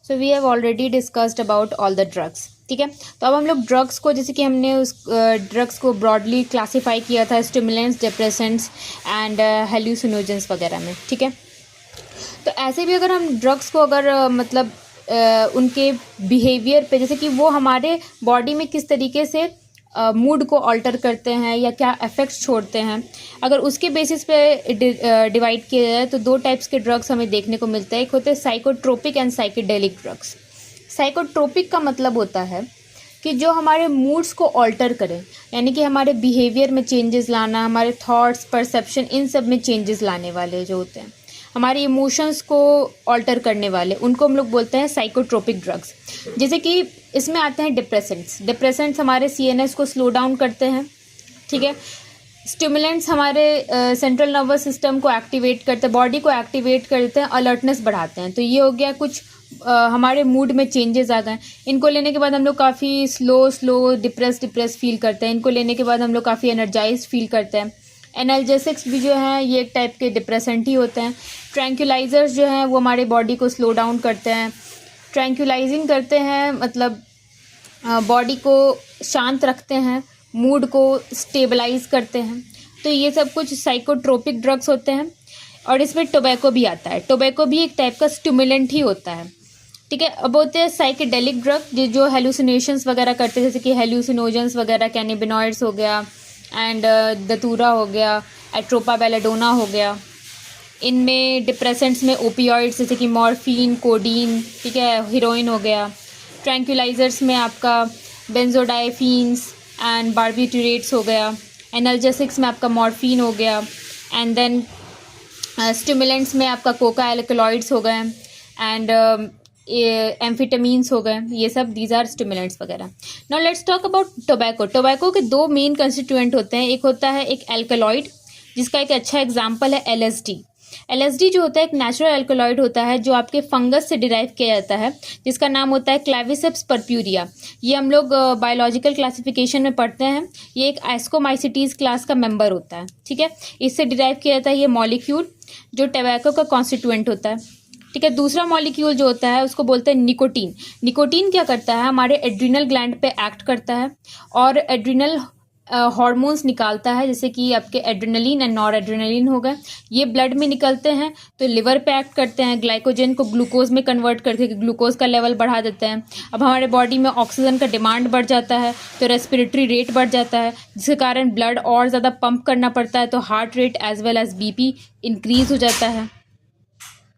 So we have already discussed about all the drugs. ठीक है, तो अब हम लोग ड्रग्स को, जैसे कि हमने उस ड्रग्स को ब्रॉडली क्लासीफाई किया था स्टिमुलेंट्स, डिप्रेसेंट्स एंड हेल्यूसिनोजेंस वगैरह में। ठीक है, तो ऐसे भी अगर हम ड्रग्स को अगर मतलब उनके बिहेवियर पे, जैसे कि वो हमारे बॉडी में किस तरीके से मूड को ऑल्टर करते हैं या क्या इफेक्ट्स छोड़ते हैं, अगर उसके बेसिस पे डिवाइड किया जाए तो दो टाइप्स के ड्रग्स हमें देखने को मिलता है। एक होते हैं psychotropic and psychedelic drugs. Psychotropic का मतलब होता है कि जो हमारे मूड्स को ऑल्टर करें, यानी कि हमारे बिहेवियर में चेंजेस लाना, हमारे थॉट्स, परसेप्शन, इन सब में चेंजेस लाने वाले जो होते हैं, हमारे इमोशंस को ऑल्टर करने वाले, उनको हम लोग बोलते हैं साइकोट्रोपिक ड्रग्स। जैसे कि इसमें आते हैं डिप्रेसेंट्स। डिप्रेसेंट्स हमारे सीएनएस को स्लो डाउन करते हैं। ठीक है, स्टिमुलेंट्स हमारे सेंट्रल नर्वस सिस्टम को एक्टिवेट करते हैं, बॉडी को एक्टिवेट करते हैं, अलर्टनेस बढ़ाते हैं। तो ये हो गया कुछ हमारे मूड में चेंजेस आ गए। इनको लेने के बाद हम लोग काफ़ी स्लो डिप्रेस फील करते हैं। इनको लेने के बाद हम लोग काफ़ी एनर्जाइज फील करते हैं। एनाल्जेसिक्स भी जो हैं ये एक टाइप के डिप्रेसेंट ही होते हैं। ट्रैंक्विलाइजर्स जो हैं वो हमारे बॉडी को स्लो डाउन करते हैं, ट्रैंक्विलाइजिंग करते हैं, मतलब बॉडी को शांत रखते हैं, मूड को स्टेबलाइज करते हैं। तो ये सब कुछ साइकोट्रोपिक ड्रग्स होते हैं। और इसमें टोबैको भी आता है। टोबैको भी एक टाइप का स्टिमुलेंट ही होता है। ठीक है, अब होते हैं साइकेडेलिक ड्रग जो हेलुसिनेशंस वगैरह करते हैं, जैसे कि हेल्यूसिनोजेंस वगैरह, कैनिबिनॉइड्स हो गया एंड दतूरा हो गया, एट्रोपा बेलाडोना हो गया। इनमें डिप्रेसेंट्स में ओपियॉइड्स जैसे कि मॉर्फिन, कोडीन, ठीक है, हीरोइन हो गया। ट्रैंक्विलाइजर्स में आपका बेंजोडाइफिन्स एंड बार्बिट्यूरेट्स हो गया। एनाल्जेसिक्स में आपका मॉर्फिन हो गया। एंड देन स्टिमुलेंट्स में आपका कोका एल्कलॉइड्स हो गए एंड एम्फिटामीन्स हो गए। ये सब दीज आर स्टिमुलेंट्स वगैरह। Now let's talk about tobacco. Tobacco के दो मेन कंस्टिट्यूएंट होते हैं। एक होता है एक एल्कलॉइड, जिसका एक अच्छा एग्जांपल है एलएसडी। एलएसडी जो होता है एक नेचुरल एल्कलॉइड होता है जो आपके फंगस से डिराइव किया जाता है, जिसका नाम होता है क्लेविसेप्स पर्प्यूरिया। ये हम लोग बायोलॉजिकल क्लासिफिकेशन में पढ़ते हैं। ये एक एस्कोमाइसिटीज क्लास का मेंबर होता है। ठीक है, इससे डिराइव किया जाता है ये मॉलिक्यूल जो टोबैको का कॉन्स्टिट्यूएंट होता है। ठीक है, दूसरा मॉलिक्यूल जो होता है उसको बोलते हैं निकोटीन। निकोटीन क्या करता है, हमारे एड्रिनल ग्लैंड पे एक्ट करता है और एड्रिनल हार्मोन्स निकालता है, जैसे कि आपके एड्रेनलिन एंड नॉर एड्रेनलिन हो गए। ये ब्लड में निकलते हैं तो लिवर पे एक्ट करते हैं, ग्लाइकोजन को ग्लूकोज में कन्वर्ट करते हैं, ग्लूकोज का लेवल बढ़ा देते हैं। अब हमारे बॉडी में ऑक्सीजन का डिमांड बढ़ जाता है तो रेस्पिरेटरी रेट बढ़ जाता है, जिसके कारण ब्लड और ज़्यादा पंप करना पड़ता है, तो heart rate as well as BP increase हो जाता है।